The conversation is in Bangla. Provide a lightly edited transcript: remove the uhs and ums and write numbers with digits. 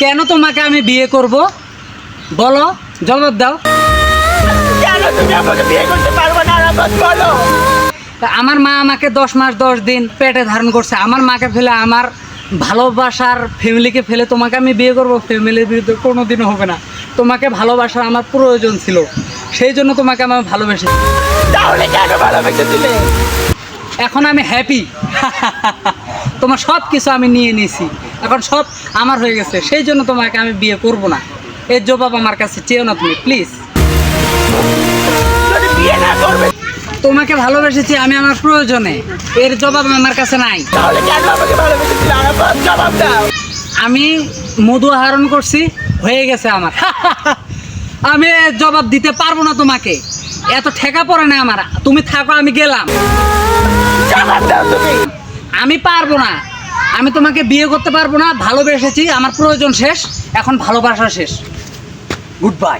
কেন তোমাকে আমি বিয়ে করব বলো, জবাব দাও। কেন তুমি আমাকে বিয়ে করতে পারবে না আরাফাত, বলো। আমার মা আমাকে 10 মাস 10 দিন পেটে ধারণ করছে। আমার মাকে ফেলে, আমার ভালোবাসার ফ্যামিলিকে ফেলে তোমাকে আমি বিয়ে করব? ফ্যামিলির বিরুদ্ধে কোনোদিনও হবে না। তোমাকে ভালোবাসার আমার প্রয়োজন ছিল, সেই জন্য তোমাকে আমি ভালোবেসেছি। তাহলে কেন ভালোবেসেছিলে? এখন আমি হ্যাপি। তোমার সব কিছু আমি নিয়ে নিয়েছি, এখন সব আমার হয়ে গেছে, সেই জন্য তোমাকে আমি বিয়ে করব না। এর জবাব আমার কাছে চেয়েও না তুমি, প্লিজ। যদি বিয়ে না করবে, তোমাকে ভালোবেসেছি আমি আমার প্রয়োজনে, এর জবাব আমার কাছে নাই। তাহলে কেন আমাকে ভালোবেসেছিলে আরাফাত, জবাব দাও। আমি মধু আহরণ করছি, হয়ে গেছে আমার। আমি এর জবাব দিতে পারবো না তোমাকে, এত ঠেকা পড়ে না আমার। তুমি থাকো, আমি গেলাম। জবাব দাও তুমি। আমি পারবো না, আমি তোমাকে বিয়ে করতে পারবো না। ভালোবেসেছি, আমার প্রয়োজন শেষ, এখন ভালোবাসা শেষ। Good bye.